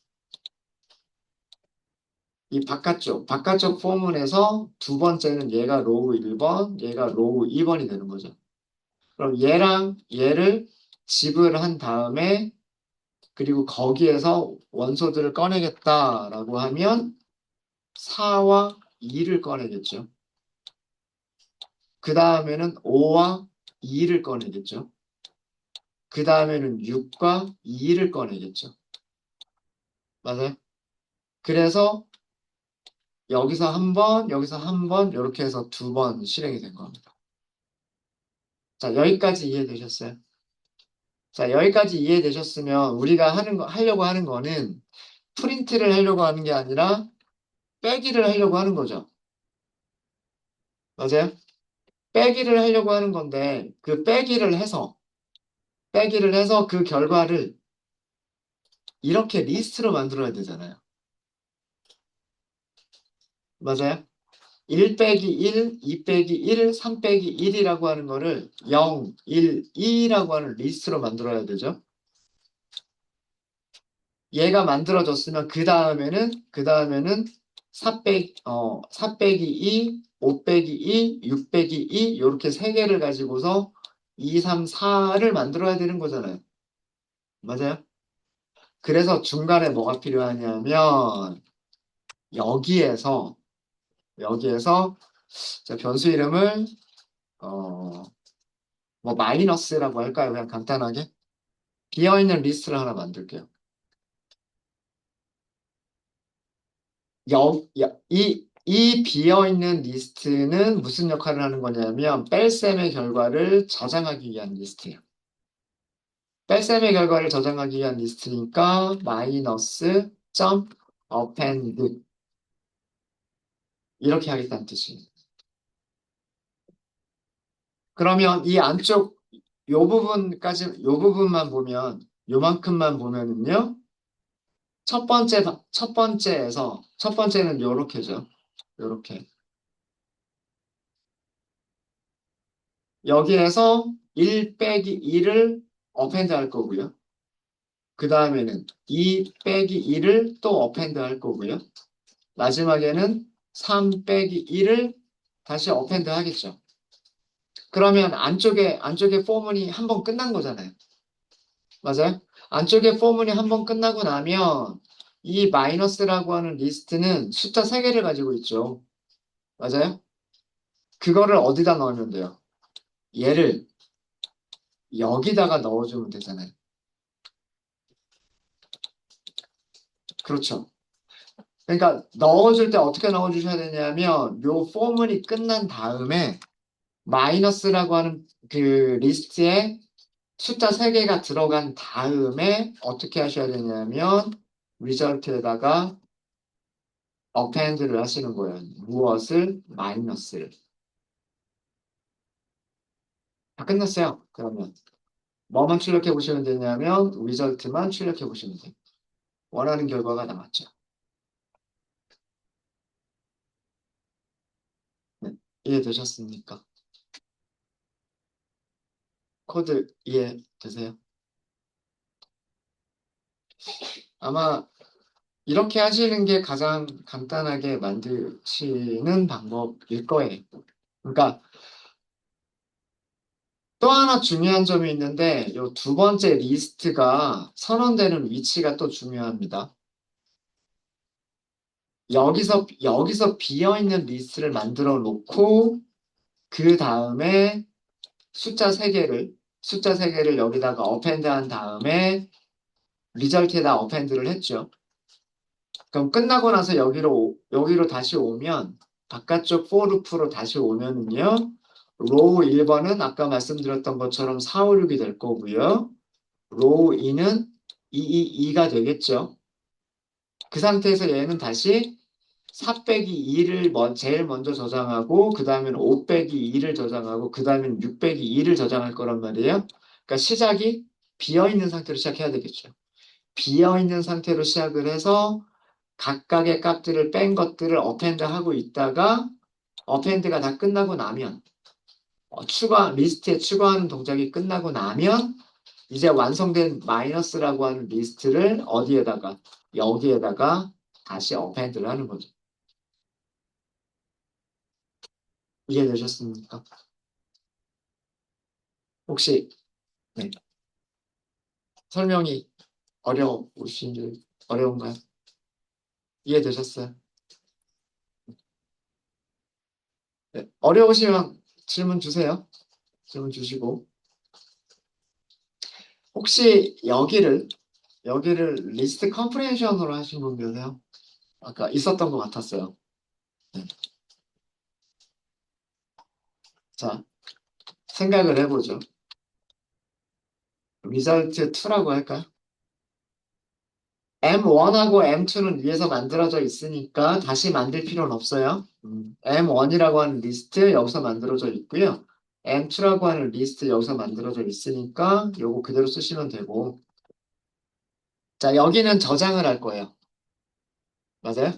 이 바깥쪽 포문에서 두 번째는 얘가 로우 1번, 얘가 로우 2번이 되는 거죠. 그럼 얘랑 얘를 지불한 다음에 그리고 거기에서 원소들을 꺼내겠다라고 하면 4와 2를 꺼내겠죠. 그 다음에는 5와 2를 꺼내겠죠. 그 다음에는 6과 2를 꺼내겠죠. 맞아요? 그래서 여기서 한 번, 여기서 한 번, 이렇게 해서 두 번 실행이 된 겁니다. 자, 여기까지 이해되셨어요? 자, 여기까지 이해되셨으면 우리가 하려고 하는 거는 프린트를 하려고 하는 게 아니라 빼기를 하려고 하는 거죠. 맞아요? 빼기를 하려고 하는 건데 그 빼기를 해서 그 결과를 이렇게 리스트로 만들어야 되잖아요. 맞아요? 1 빼기 1, 2 빼기 1, 3 빼기 1이라고 하는 거를 0, 1, 2라고 하는 리스트로 만들어야 되죠. 얘가 만들어졌으면 그 다음에는 4 빼기 2, 5 빼기 2, 6 빼기 2 이렇게 세 개를 가지고서 2, 3, 4를 만들어야 되는 거잖아요. 맞아요? 그래서 중간에 뭐가 필요하냐면 여기에서 여기에서 자, 변수 이름을 어, 뭐 마이너스라고 할까요? 그냥 간단하게 비어있는 리스트를 하나 만들게요. 이 비어있는 리스트는 무슨 역할을 하는 거냐면 뺄셈의 결과를 저장하기 위한 리스트예요. 뺄셈의 결과를 저장하기 위한 리스트니까 마이너스 점 append 이렇게 하겠다는 뜻이에요. 그러면 이 안쪽 요 부분만 보면 요만큼만 보면은요. 첫 번째는 요렇게죠. 요렇게. 여기에서 1 빼기 2를 append 할 거고요. 그 다음에는 2 빼기 2를 또 append 할 거고요. 마지막에는 3 빼기 2를 다시 append 하겠죠. 그러면 안쪽에 포문이 한 번 끝난 거잖아요. 맞아요? 안쪽에 포문이 한 번 끝나고 나면 이 마이너스라고 하는 리스트는 숫자 3개를 가지고 있죠. 맞아요? 그거를 어디다 넣으면 돼요? 얘를 여기다가 넣어주면 되잖아요. 그렇죠. 그러니까 넣어줄 때 어떻게 넣어주셔야 되냐면 요 포문이 끝난 다음에 마이너스라고 하는 그 리스트에 숫자 3개가 들어간 다음에 어떻게 하셔야 되냐면 리절트에다가 append를 하시는 거예요. 무엇을? 마이너스를. 다 끝났어요. 그러면 뭐만 출력해 보시면 되냐면 리절트만 출력해 보시면 돼요. 원하는 결과가 나왔죠. 네. 이해되셨습니까? 코드 이해되세요? 아마 이렇게 하시는 게 가장 간단하게 만드시는 방법일 거예요. 그러니까 또 하나 중요한 점이 있는데 이 두 번째 리스트가 선언되는 위치가 또 중요합니다. 여기서 비어 있는 리스트를 만들어 놓고 그 다음에 숫자 세 개를 여기다가 어펜드 한 다음에 리절트에다 어펜드를 했죠. 그럼 끝나고 나서 여기로 다시 오면 바깥쪽 for 루프로 다시 오면은요. 로우 1번은 아까 말씀드렸던 것처럼 4, 5, 6이 될 거고요. 로우 2는 2가 되겠죠. 그 상태에서 얘는 다시 4 빼기 2를 제일 먼저 저장하고 그 다음에는 5 빼기 2를 저장하고 그 다음에는 6 빼기 2를 저장할 거란 말이에요. 그러니까 시작이 비어있는 상태로 시작해야 되겠죠. 비어있는 상태로 시작을 해서 각각의 값들을 뺀 것들을 어펜드 하고 있다가 어펜드가 다 끝나고 나면 리스트에 추가하는 동작이 끝나고 나면 이제 완성된 마이너스라고 하는 리스트를 어디에다가 여기에다가 다시 어펜드를 하는 거죠. 이해되셨습니까? 혹시 네, 설명이 어려운가요? 이해되셨어요? 네, 어려우시면 질문 주세요. 질문 주시고 혹시 여기를 리스트 컴프레hension으로 하신 분 계세요? 아까 있었던 것 같았어요. 네. 자, 생각을 해보죠. 리절트 2라고 할까요? M1하고 M2는 위에서 만들어져 있으니까 다시 만들 필요는 없어요. M1이라고 하는 리스트 여기서 만들어져 있고요. M2라고 하는 리스트 여기서 만들어져 있으니까 요거 그대로 쓰시면 되고. 자, 여기는 저장을 할 거예요. 맞아요?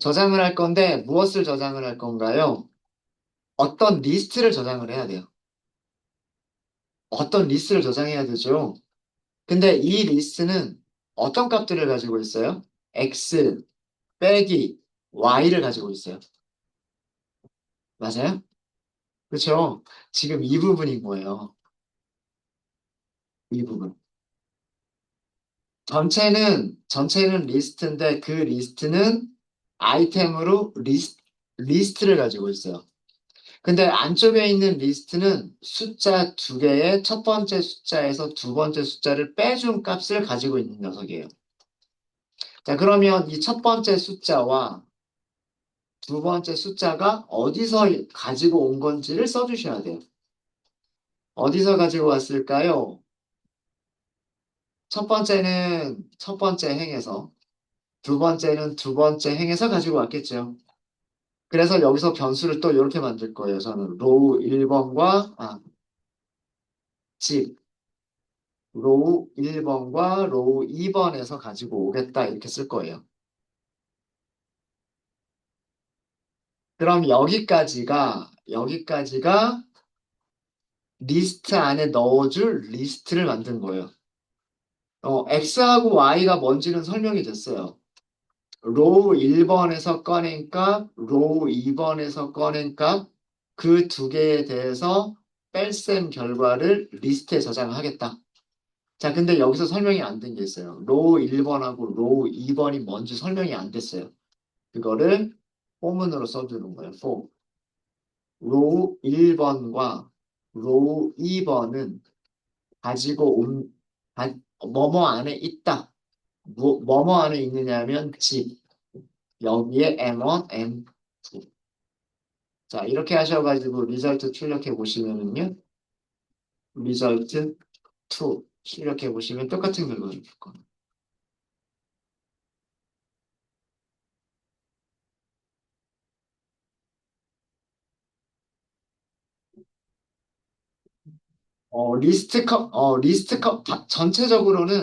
저장을 할 건데 무엇을 저장을 할 건가요? 어떤 리스트를 저장을 해야 돼요. 어떤 리스트를 저장해야 되죠. 근데 이 리스트는 어떤 값들을 가지고 있어요? X 빼기 Y를 가지고 있어요. 맞아요? 그렇죠? 지금 이 부분인 거예요. 이 부분. 전체는 리스트인데 그 리스트는 아이템으로 리스트를 가지고 있어요. 근데 안쪽에 있는 리스트는 숫자 두 개의 첫 번째 숫자에서 두 번째 숫자를 빼준 값을 가지고 있는 녀석이에요. 자, 그러면 이 첫 번째 숫자와 두 번째 숫자가 어디서 가지고 온 건지를 써주셔야 돼요. 어디서 가지고 왔을까요? 첫 번째는 첫 번째 행에서, 두 번째는 두 번째 행에서 가지고 왔겠죠. 그래서 여기서 변수를 또 이렇게 만들 거예요. 저는 로우 1번과, 집, 로우 1번과 로우 2번에서 가지고 오겠다. 이렇게 쓸 거예요. 그럼 여기까지가 리스트 안에 넣어줄 리스트를 만든 거예요. X하고 Y가 뭔지는 설명이 됐어요. 로우 1번에서 꺼낸 값, 로우 2번에서 꺼낸 값, 그 두 개에 대해서 뺄셈 결과를 리스트에 저장하겠다. 자, 근데 여기서 설명이 안 된 게 있어요. 로우 1번하고 로우 2번이 뭔지 설명이 안 됐어요. 그거를 포문으로 써주는 거예요. for. 로우 1번과 로우 2번은 가지고 온, 뭐뭐 안에 있다. 뭐뭐 안에 있느냐면 집. 여기에 M1, M2. 자, 이렇게 하셔가지고 리절트 출력해 보시면은요. 리절트 2 출력해 보시면 똑같은 결과를 줄 거예요.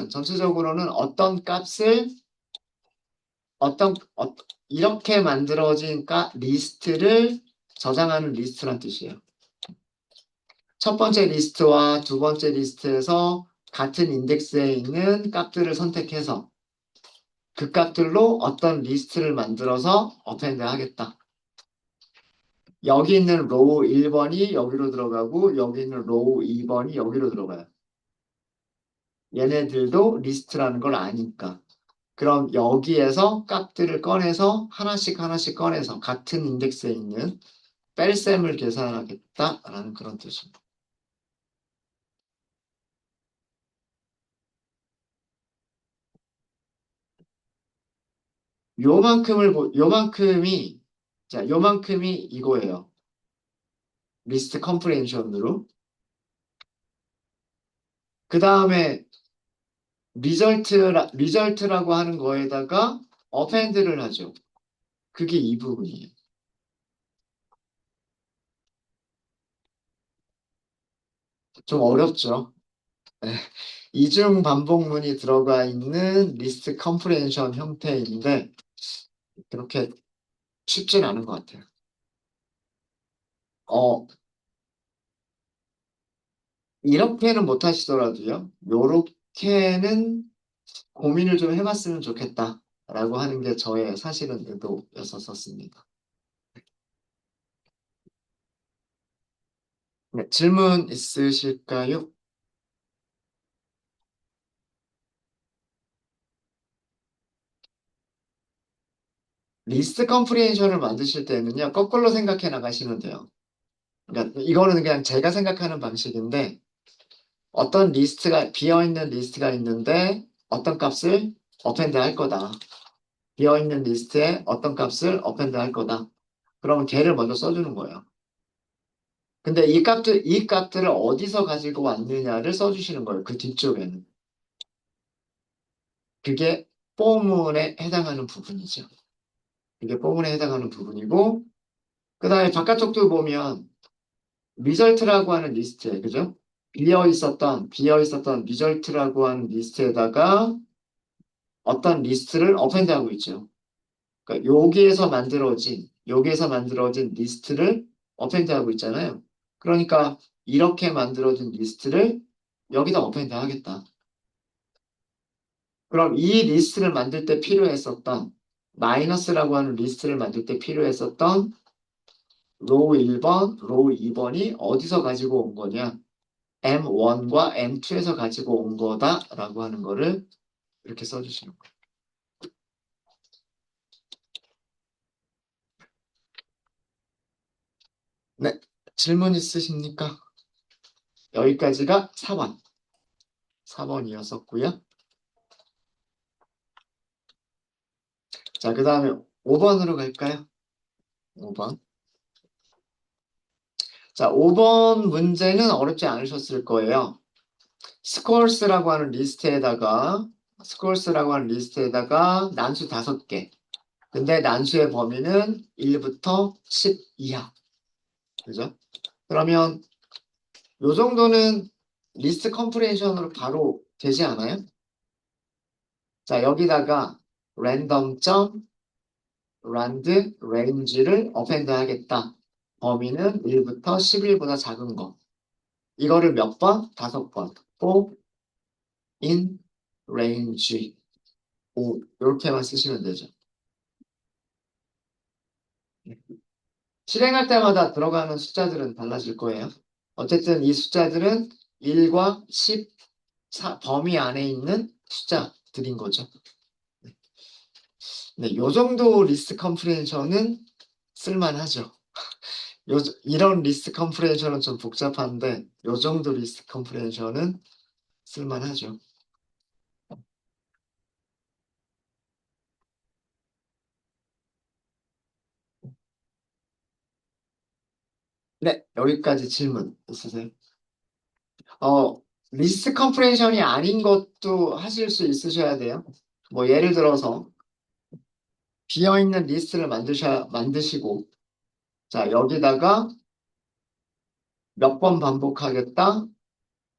전체적으로는 어떤 값을, 어떤, 이렇게 만들어진 리스트를 저장하는 리스트란 뜻이에요. 첫 번째 리스트와 두 번째 리스트에서 같은 인덱스에 있는 값들을 선택해서 그 값들로 어떤 리스트를 만들어서 어펜드 하겠다. 여기 있는 로우 1번이 여기로 들어가고 여기 있는 로우 2번이 여기로 들어가요. 얘네들도 리스트라는 걸 아니까. 그럼 여기에서 값들을 꺼내서 하나씩 하나씩 꺼내서 같은 인덱스에 있는 뺄셈을 계산하겠다라는 그런 뜻입니다. 요만큼이 이거예요. 리스트 컴프레hension으로. 그 다음에 리절트라고 하는 거에다가 어펜드를 하죠. 그게 이 부분이에요. 좀 어렵죠. 네. 이중 반복문이 들어가 있는 리스트 컴프레hension 형태인데 그렇게 쉽진 않은 것 같아요. 어, 이렇게는 못 하시더라도요. 요렇게는 고민을 좀 해봤으면 좋겠다라고 하는 게 저의 사실은 의도였었습니다. 네, 질문 있으실까요? 리스트 컴프리hension을 만드실 때는요, 거꾸로 생각해 나가시면 돼요. 그러니까 이거는 그냥 제가 생각하는 방식인데, 어떤 리스트가, 비어있는 리스트가 있는데, 어떤 값을 어펜드 할 거다. 비어있는 리스트에 어떤 값을 어펜드 할 거다. 그러면 걔를 먼저 써주는 거예요. 근데 이 값들을 어디서 가지고 왔느냐를 써주시는 거예요. 그 뒤쪽에는. 그게 포문에 해당하는 부분이죠. 그게 포문에 해당하는 부분이고, 그 다음에 바깥쪽도 보면, 리절트라고 하는 리스트에, 그죠? 비어 있었던 리절트라고 하는 리스트에다가 어떤 리스트를 어펜드하고 있죠. 그러니까 여기에서 만들어진 리스트를 어펜드하고 있잖아요. 그러니까 이렇게 만들어진 리스트를 여기다 어펜드 하겠다. 그럼 이 리스트를 만들 때 필요했었던 마이너스라고 하는 리스트를 만들 때 필요했었던 로우 1번, 로우 2번이 어디서 가지고 온 거냐? M1과 M2에서 가지고 온 거다라고 하는 거를 이렇게 써주시는 거예요. 네, 질문 있으십니까? 여기까지가 4번. 4번이었었고요. 자, 그 다음에 5번으로 갈까요? 5번. 자, 5번 문제는 어렵지 않으셨을 거예요. 스콜스라고 하는 리스트에다가 난수 5개. 근데 난수의 범위는 1부터 10 이하. 그죠? 그러면 요 정도는 리스트 컴프레hension으로 바로 되지 않아요? 자, 여기다가 random.rand range를 어펜드 하겠다. 범위는 1부터 11보다 작은 거. 이거를 몇 번? 5번. for in range 5. 이렇게만 쓰시면 되죠. 실행할 때마다 들어가는 숫자들은 달라질 거예요. 어쨌든 이 숫자들은 1과 10 범위 안에 있는 숫자들인 거죠. 네, 요 정도 리스트 컴프레hen션은 쓸만하죠. 이런 리스트 컴프레hen션은 좀 복잡한데 요 정도 리스트 컴프레hen션은 쓸만하죠. 네, 여기까지 질문 있으세요? 어, 리스트 컴프레hen션이 아닌 것도 하실 수 있으셔야 돼요. 뭐 예를 들어서 비어있는 리스트를 만드시고 자, 여기다가 몇 번 반복하겠다?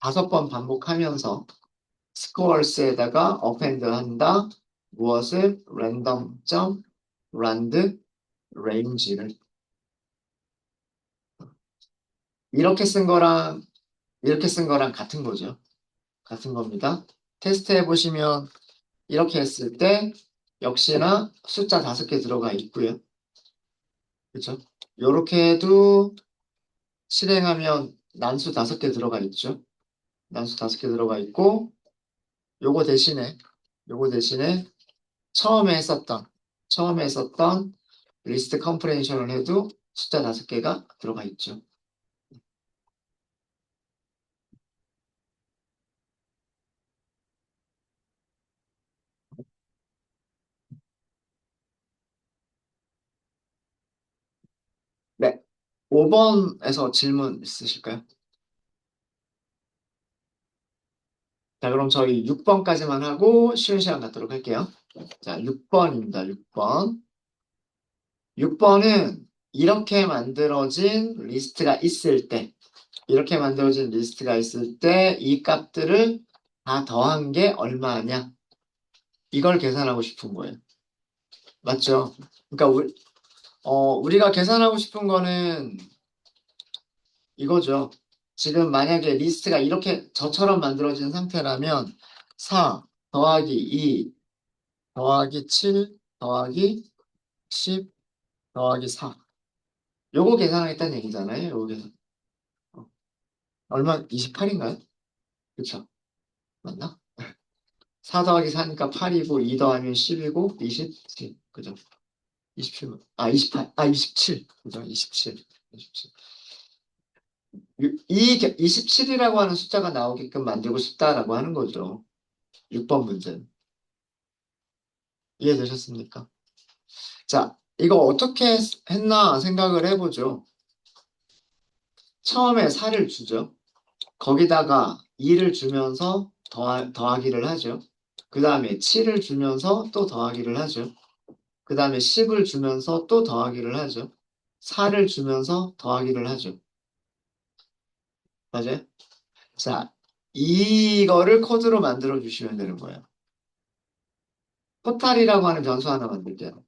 5번 반복하면서 스코어스에다가 어펜드 한다. 무엇을? 랜덤 랜드 range를 이렇게 쓴 거랑 이렇게 쓴 거랑 같은 거죠. 같은 겁니다. 테스트 해보시면 이렇게 했을 때 역시나 숫자 5개 들어가 있고요. 그렇죠? 이렇게 해도 실행하면 난수 5개 들어가 있죠. 난수 5개 들어가 있고 요거 대신에 요거 대신에 처음에 했었던 처음에 했었던 리스트 컴프레hension을 해도 숫자 5개가 들어가 있죠. 네. 5번에서 질문 있으실까요? 자, 그럼 저희 6번까지만 하고 쉬운 시간 갖도록 할게요. 자, 6번입니다. 6번. 6번은 이렇게 만들어진 리스트가 있을 때 이 값들을 다 더한 게 얼마냐? 이걸 계산하고 싶은 거예요. 맞죠? 그러니까 우리가 계산하고 싶은 거는 이거죠. 지금 만약에 리스트가 이렇게 저처럼 만들어진 상태라면 4 더하기 2 더하기 7 더하기 10 더하기 4 요거 계산하겠다는 얘기잖아요. 요거 계산. 어, 얼마? 28인가요? 그쵸? 맞나? 4 더하기 4니까 8이고 2 더하면 10이고 27. 그죠? 27. 아, 28. 아, 27. 그죠? 27. 27. 이 27이라고 하는 숫자가 나오게끔 만들고 싶다라고 하는 거죠. 6번 문제는. 이해되셨습니까? 자, 이거 어떻게 했나 생각을 해보죠. 처음에 4를 주죠. 거기다가 2를 주면서 더하기를 하죠. 그 다음에 7을 주면서 또 더하기를 하죠. 그 다음에 10을 주면서 또 더하기를 하죠. 4를 주면서 더하기를 하죠. 맞아요? 자, 이거를 코드로 만들어 주시면 되는 거예요. 토탈이라고 하는 변수 하나 만들게요.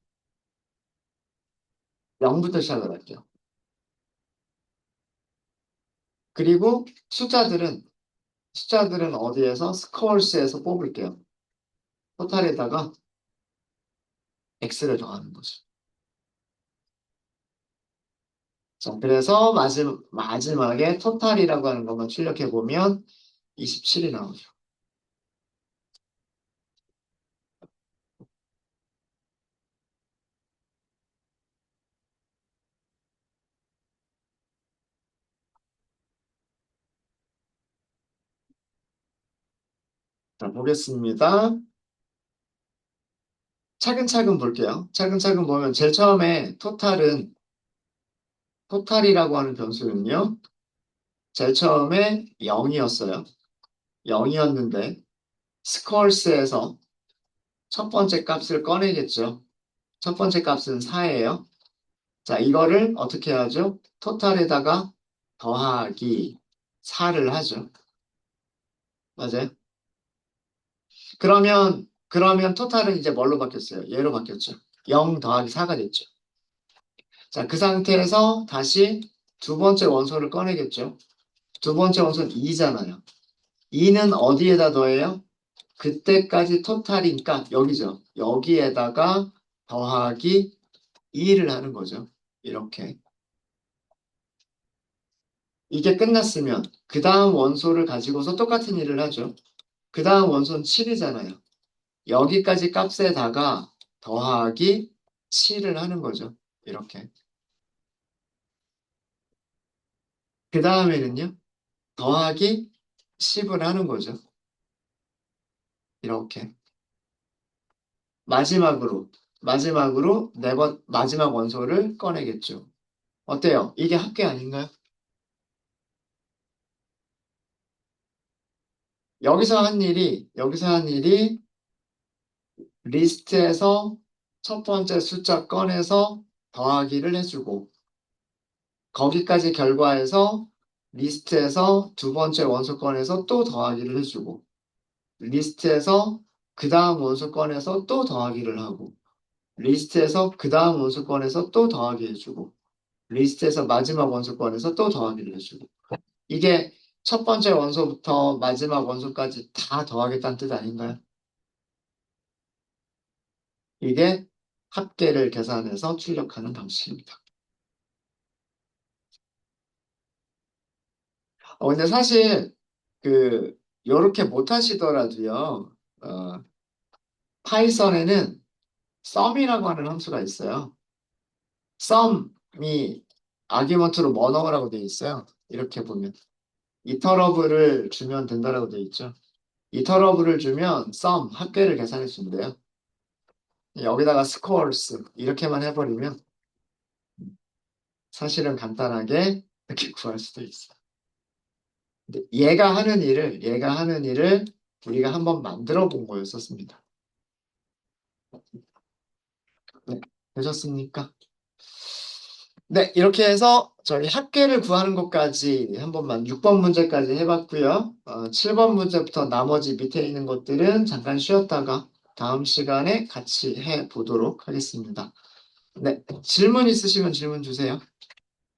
0부터 시작을 할게요. 그리고 숫자들은 어디에서? 스코어스에서 뽑을게요. 토탈에다가 x를 더하는 거죠. 자, 그래서 마지막에 토탈이라고 하는 것만 출력해 보면 27이 나오죠. 자, 보겠습니다. 차근차근 볼게요. 차근차근 보면 제일 처음에 토탈이라고 하는 변수는요. 제일 처음에 0이었어요. 0이었는데 스코어스에서 첫 번째 값을 꺼내겠죠. 첫 번째 값은 4예요. 자, 이거를 어떻게 하죠? 토탈에다가 더하기 4를 하죠. 맞아요? 그러면 토탈은 이제 뭘로 바뀌었어요? 얘로 바뀌었죠. 0 더하기 4가 됐죠. 자, 그 상태에서 다시 두 번째 원소를 꺼내겠죠. 두 번째 원소는 2잖아요. 2는 어디에다 더해요? 그때까지 토탈이니까 여기죠. 여기에다가 더하기 2를 하는 거죠. 이렇게. 이게 끝났으면 그 다음 원소를 가지고서 똑같은 일을 하죠. 그 다음 원소는 7이잖아요. 여기까지 값에다가 더하기 7을 하는 거죠. 이렇게. 그 다음에는요, 더하기 10을 하는 거죠. 이렇게. 마지막으로 마지막 원소를 꺼내겠죠. 어때요? 이게 합계 아닌가요? 여기서 한 일이 리스트에서 첫 번째 숫자 꺼내서 더하기를 해주고, 거기까지 결과에서 리스트에서 두 번째 원소 꺼내서 또 더하기를 해주고, 리스트에서 그 다음 원소 꺼내서 또 더하기를 하고, 리스트에서 그 다음 원소 꺼내서 또 더하기 해주고, 리스트에서 마지막 원소 꺼내서 또 더하기를 해주고. 이게 첫 번째 원소부터 마지막 원소까지 다 더하겠다는 뜻 아닌가요? 이게 합계를 계산해서 출력하는 방식입니다. 근데 사실 요렇게 못하시더라도요, 파이썬에는 sum이라고 하는 함수가 있어요. sum이 아규먼트로 뭐 넣으라고 되어 있어요. 이렇게 보면. 이터러블을 주면 된다라고 되어 있죠. 이터러블을 주면 sum, 합계를 계산해 준대요. 여기다가 scores 이렇게만 해버리면 사실은 간단하게 이렇게 구할 수도 있어요. 근데 얘가 하는 일을 우리가 한번 만들어 본 거였었습니다. 네, 되셨습니까? 네, 이렇게 해서 저희 합계를 구하는 것까지 한 번만 6번 문제까지 해봤고요. 7번 문제부터 나머지 밑에 있는 것들은 잠깐 쉬었다가 다음 시간에 같이 해보도록 하겠습니다. 네, 질문 있으시면 질문 주세요.